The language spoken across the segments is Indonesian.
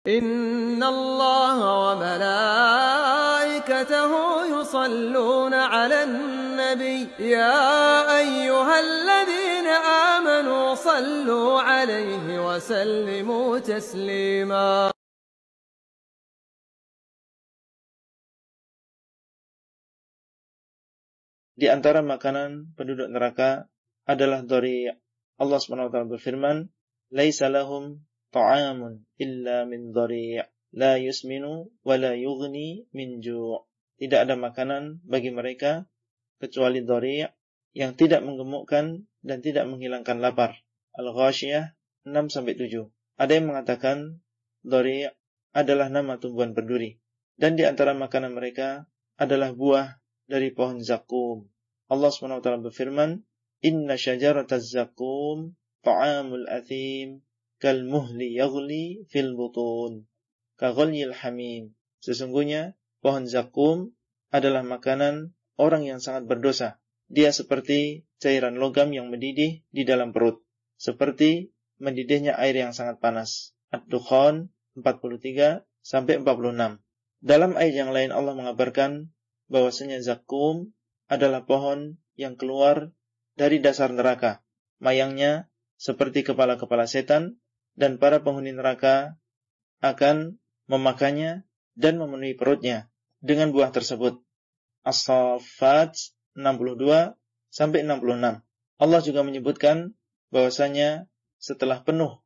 إن الله وملائكته يصلون على النبي يا أيها الذين آمنوا صلوا عليه وسلموا تسليما. Di antara makanan penduduk neraka adalah dhari'. Allah SWT berfirman, "Laisa lahum ta'amun illa min dhari', la yusminu wa la yughni min ju'." Tidak ada makanan bagi mereka kecuali dhari' yang tidak menggemukkan dan tidak menghilangkan lapar. Al-Ghasyiyah 6-7. Ada yang mengatakan dhari' adalah nama tumbuhan berduri, dan di antara makanan mereka adalah buah dari pohon zakum. Allah SWT berfirman, "Inna syajarataz zakum ta'amul athim kal muhli yaghli fil butun ka ghalyil hamim." Sesungguhnya pohon zakum adalah makanan orang yang sangat berdosa. Dia seperti cairan logam yang mendidih di dalam perut, seperti mendidihnya air yang sangat panas. Ad-Dukhan 43-46. Dalam ayat yang lain Allah mengabarkan bahwasanya zakum adalah pohon yang keluar dari dasar neraka. Mayangnya seperti kepala-kepala setan, dan para penghuni neraka akan memakannya dan memenuhi perutnya dengan buah tersebut. As-Saffat 62-66. Allah juga menyebutkan bahwasanya setelah penuh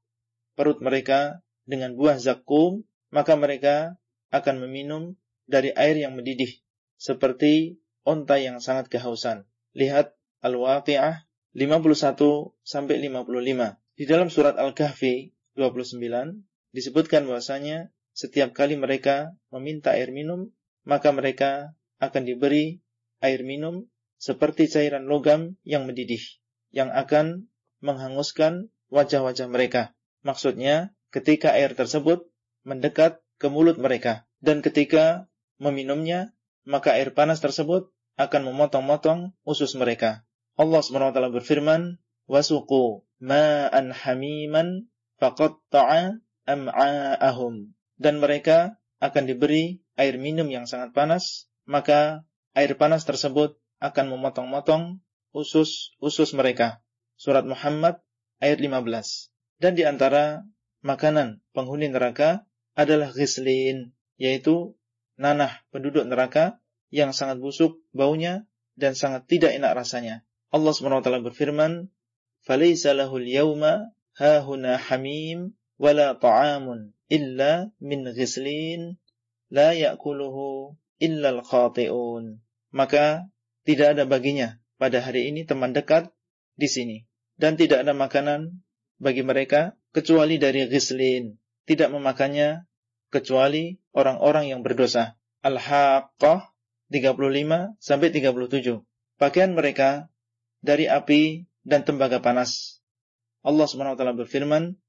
perut mereka dengan buah zakum, maka mereka akan meminum dari air yang mendidih seperti onta yang sangat kehausan. Lihat Al-Waqi'ah 51-55. Di dalam surat Al-Kahfi 29 disebutkan bahwasanya setiap kali mereka meminta air minum, maka mereka akan diberi air minum seperti cairan logam yang mendidih, yang akan menghanguskan wajah-wajah mereka. Maksudnya, ketika air tersebut mendekat ke mulut mereka, dan ketika meminumnya, maka air panas tersebut akan memotong-motong usus mereka. Allah SWT berfirman, "Wasuqu ma'an hamiman faqatta'a am'a'ahum." Dan mereka akan diberi air minum yang sangat panas, maka air panas tersebut akan memotong-motong usus mereka. Surat Muhammad ayat 15. Dan di antara makanan penghuni neraka adalah ghislin, yaitu nanah penduduk neraka yang sangat busuk baunya dan sangat tidak enak rasanya. Allah SWT berfirman, "Falaysa lahul yawma hahuna hamim wala ta'amun illa min ghislin la ya'kuluhu illa al-khati'un." Maka tidak ada baginya pada hari ini teman dekat di sini, dan tidak ada makanan bagi mereka kecuali dari ghislin. Tidak memakannya kecuali orang-orang yang berdosa. Al-Haqqah 35-37. Pakaian mereka dari api dan tembaga panas. Allah SWT berfirman,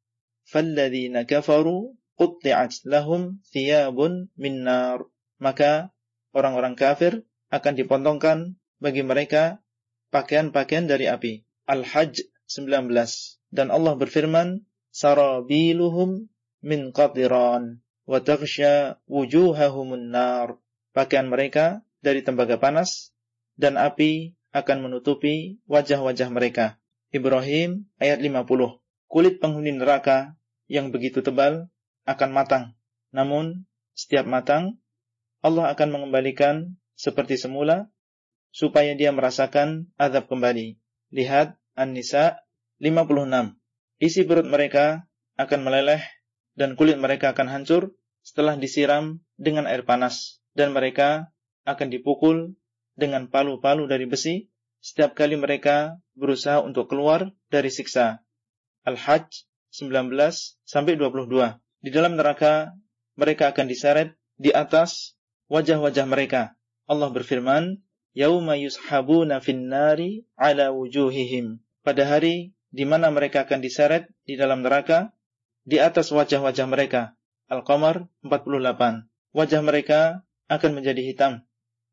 "Falladzina kafaru qutti'at lahum thiyabun min nar." Maka orang-orang kafir akan dipontongkan bagi mereka pakaian-pakaian dari api. Al-Hajj 19. Dan Allah berfirman, "Sarabiluhum min qatiran wa taghsha wujuhahumun nar." Pakaian mereka dari tembaga panas, dan api akan menutupi wajah-wajah mereka. Ibrahim ayat 50. Kulit penghuni neraka yang begitu tebal akan matang. Namun, setiap matang, Allah akan mengembalikan seperti semula, supaya dia merasakan azab kembali. Lihat An-Nisa 56. Isi perut mereka akan meleleh, dan kulit mereka akan hancur setelah disiram dengan air panas, dan mereka akan dipukul dengan palu-palu dari besi setiap kali mereka berusaha untuk keluar dari siksa. Al-Hajj 19-22. Di dalam neraka mereka akan diseret di atas wajah-wajah mereka. Allah berfirman, "Yauma yushabuna fin nari ala wujuhihim." Pada hari di mana mereka akan diseret di dalam neraka di atas wajah-wajah mereka. Al-Qamar 48. Wajah mereka akan menjadi hitam.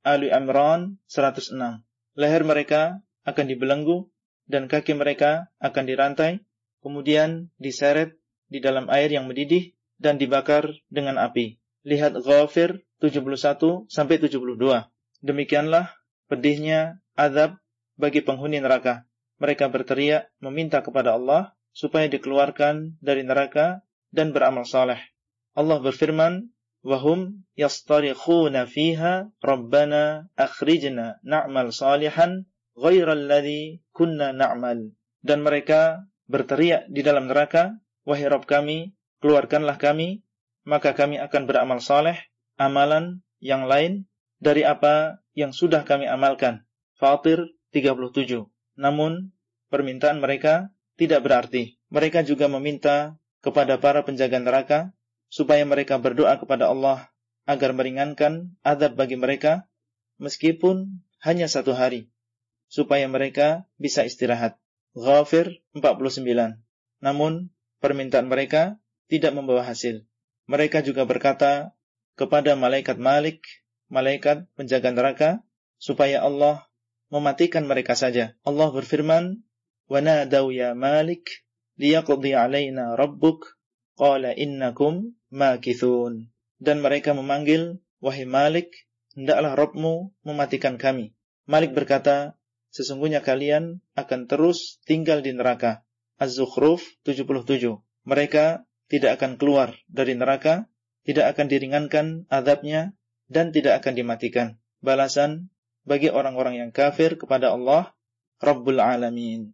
Ali Imran 106. Leher mereka akan dibelenggu dan kaki mereka akan dirantai, kemudian diseret di dalam air yang mendidih dan dibakar dengan api. Lihat Ghafir 71 sampai 72. Demikianlah pedihnya azab bagi penghuni neraka. Mereka berteriak meminta kepada Allah supaya dikeluarkan dari neraka dan beramal saleh. Allah berfirman, "Wahum yastarikhuna fiha rabbana akhrijna na'mal salihan ghairal ladzi kunna na'mal." Dan mereka berteriak di dalam neraka, "Wahai Rabb kami, keluarkanlah kami, maka kami akan beramal saleh, amalan yang lain dari apa yang sudah kami amalkan." Fatir 37. Namun, permintaan mereka tidak berarti. Mereka juga meminta kepada para penjaga neraka supaya mereka berdoa kepada Allah agar meringankan azab bagi mereka meskipun hanya 1 hari, supaya mereka bisa istirahat. Ghafir 49. Namun, permintaan mereka tidak membawa hasil. Mereka juga berkata kepada malaikat Malik, malaikat penjaga neraka, supaya Allah mematikan mereka saja. Allah berfirman, "Wanadaw ya Malik liyaqdi 'alaina rabbuk qala innakum makithun." Dan mereka memanggil, "Wahai Malik, hendaklah Rabbmu mematikan kami." Malik berkata, "Sesungguhnya kalian akan terus tinggal di neraka." Az-Zukhruf 77. Mereka tidak akan keluar dari neraka, tidak akan diringankan azabnya, dan tidak akan dimatikan. Balasan bagi orang-orang yang kafir kepada Allah Rabbul Alamin.